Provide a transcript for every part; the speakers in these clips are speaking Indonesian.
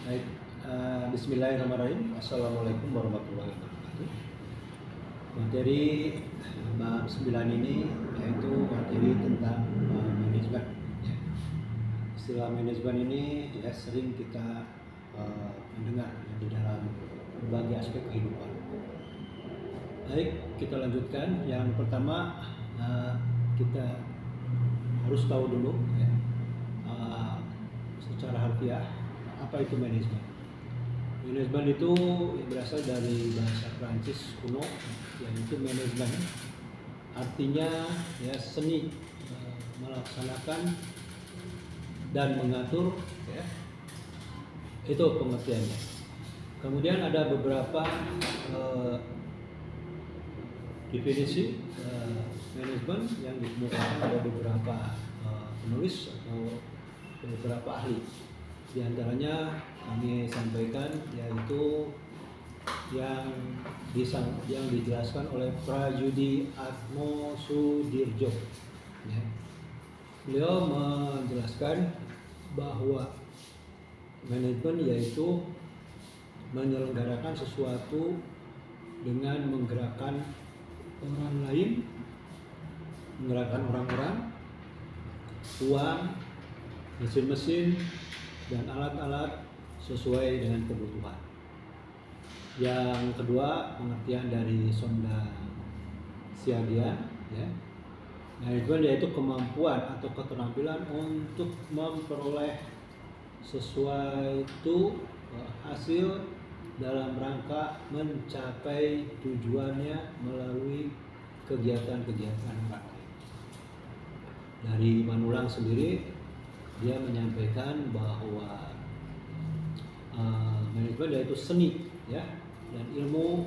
Baik, Bismillahirrahmanirrahim. Assalamualaikum warahmatullahi wabarakatuh. Materi bab 9 ini yaitu materi tentang manajemen. Istilah manajemen ini ya sering kita mendengar di dalam berbagai aspek kehidupan. Baik, kita lanjutkan. Yang pertama kita harus tahu dulu ya, secara harfiah apa itu manajemen. Manajemen itu berasal dari bahasa Prancis kuno, yaitu manajemen. Artinya ya seni melaksanakan dan mengatur, ya. Itu pengertiannya. Kemudian ada beberapa definisi manajemen yang dikemukakan oleh beberapa penulis atau beberapa ahli. Di antaranya kami sampaikan yaitu yang dijelaskan oleh Prajudi Atmosudirjo. Ya. Beliau menjelaskan bahwa manajemen yaitu menyelenggarakan sesuatu dengan menggerakkan orang lain, menggerakkan orang-orang, uang, mesin-mesin, dan alat-alat sesuai dengan kebutuhan. Yang kedua, pengertian dari Sonda Siagian, ya. Manajemen yaitu kemampuan atau keterampilan untuk memperoleh sesuatu hasil dalam rangka mencapai tujuannya melalui kegiatan-kegiatan praktik. Dari Manulang sendiri, dia menyampaikan bahwa manajemen yaitu seni, ya, dan ilmu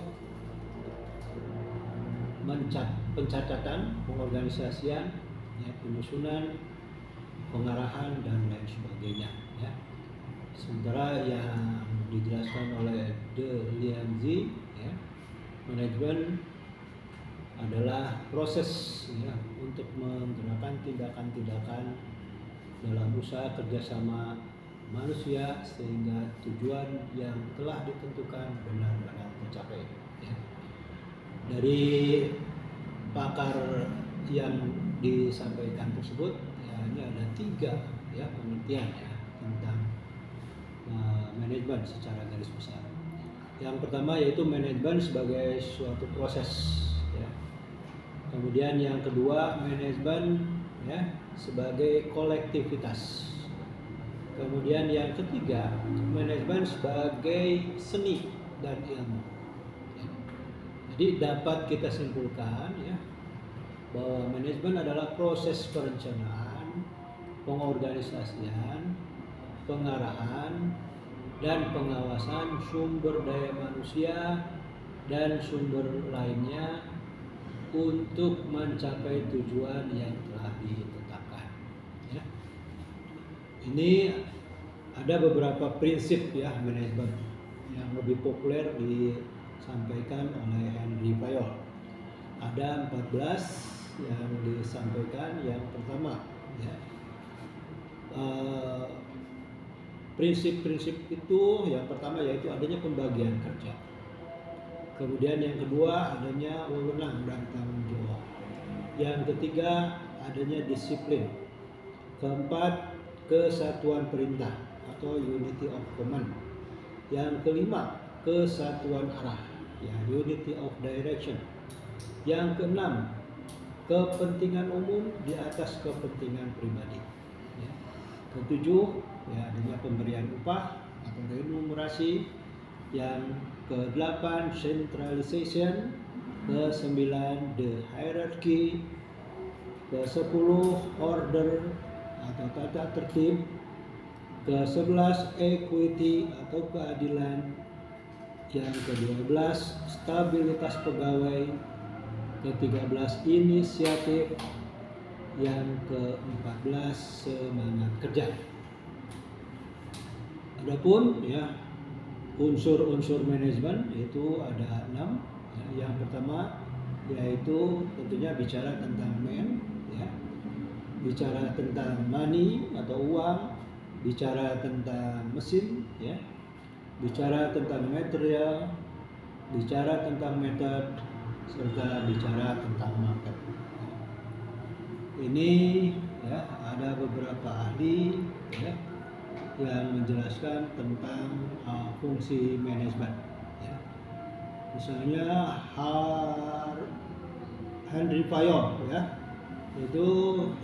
pencatatan, pengorganisasian, ya, penyusunan, pengarahan dan lain sebagainya. Ya. Sementara yang dijelaskan oleh De Lianzi, ya, manajemen adalah proses ya, untuk menggerakkan tindakan-tindakan dalam usaha kerjasama manusia sehingga tujuan yang telah ditentukan benar-benar tercapai. Ya. Dari pakar yang disampaikan tersebut, ya, ini ada 3 ya pengertian ya tentang manajemen secara garis besar. Yang pertama yaitu manajemen sebagai suatu proses. Ya. Kemudian yang kedua manajemen ya sebagai kolektivitas. Kemudian yang ketiga manajemen sebagai seni dan ilmu. Ya. Jadi dapat kita simpulkan ya bahwa manajemen adalah proses perencanaan, pengorganisasian, pengarahan, dan pengawasan sumber daya manusia dan sumber lainnya untuk mencapai tujuan yang telah ditetapkan. Ya. Ini ada beberapa prinsip ya manajemen yang lebih populer disampaikan oleh Henry Fayol. Ada 14 yang disampaikan. Yang pertama, ya, prinsip-prinsip itu yang pertama yaitu adanya pembagian kerja. Kemudian yang kedua adanya wewenang dan tanggung jawab. Yang ketiga adanya disiplin. Keempat, kesatuan perintah atau unity of command. Yang kelima, kesatuan arah, ya, unity of direction. Yang keenam, kepentingan umum di atas kepentingan pribadi. Ya. Ketujuh, ya, adanya pemberian upah atau remunerasi. Yang ke-8 centralization, ke-9 the hierarchy, ke-10 order atau tata tertib, ke-11 equity atau keadilan, yang ke-12 stabilitas pegawai, ke-13 inisiatif, yang ke-14 semangat kerja. Adapun ya unsur-unsur manajemen itu ada 6. Ya, yang pertama yaitu tentunya bicara tentang man, ya, bicara tentang money atau uang, bicara tentang mesin, ya, bicara tentang material, bicara tentang method, serta bicara tentang market. Ini ya ada beberapa ahli ya yang menjelaskan tentang fungsi manajemen. Ya. Misalnya Henry Fayol ya, itu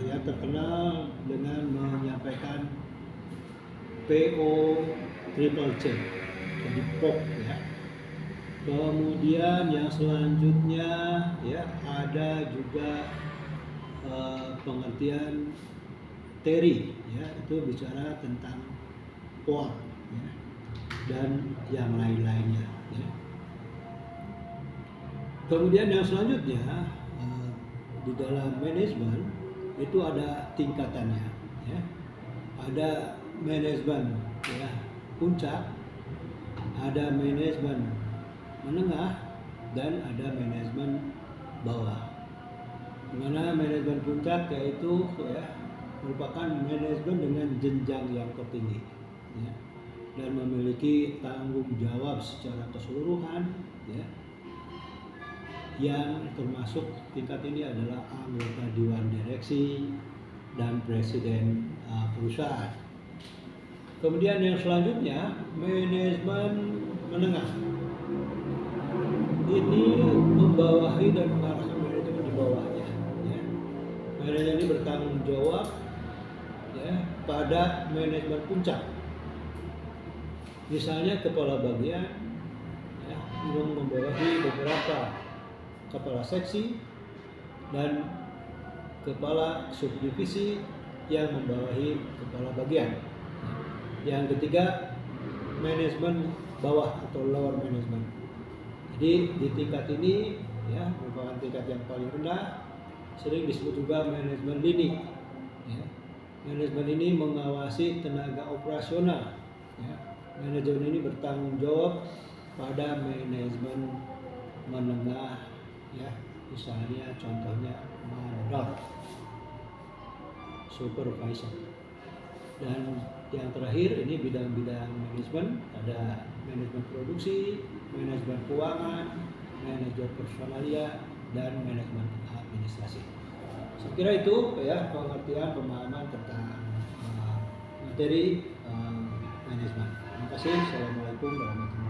ya terkenal dengan menyampaikan PO triple C, jadi POC ya. Kemudian yang selanjutnya ya ada juga pengertian Terry ya, itu bicara tentang POR ya, dan yang lain-lainnya ya. Kemudian yang selanjutnya di dalam manajemen itu ada tingkatannya ya. Ada manajemen ya puncak, ada manajemen menengah, dan ada manajemen bawah. Dimana manajemen puncak yaitu ya merupakan manajemen dengan jenjang yang tertinggi ya, dan memiliki tanggung jawab secara keseluruhan ya, yang termasuk tingkat ini adalah anggota dewan direksi dan presiden perusahaan. Kemudian yang selanjutnya manajemen menengah, ini membawahi dan mengarahkan manajemen di bawahnya ya. Manajemen ini bertanggung jawab ya pada manajemen puncak, misalnya kepala bagian ya, yang membawahi beberapa kepala seksi dan kepala subdivisi yang membawahi kepala bagian. Yang ketiga, manajemen bawah atau lower management. Jadi di tingkat ini ya merupakan tingkat yang paling rendah, sering disebut juga manajemen lini. Ya. Manajemen ini mengawasi tenaga operasional. Ya. Manajemen ini bertanggung jawab pada manajemen menengah. Ya, misalnya contohnya mandor, supervisor. Dan yang terakhir ini bidang-bidang manajemen, ada manajemen produksi, manajemen keuangan, manajemen personalia, dan manajemen administrasi. Saya kira itu ya pengertian pemahaman tentang materi manajemen. Terima kasih. Assalamualaikum warahmatullahi wabarakatuh.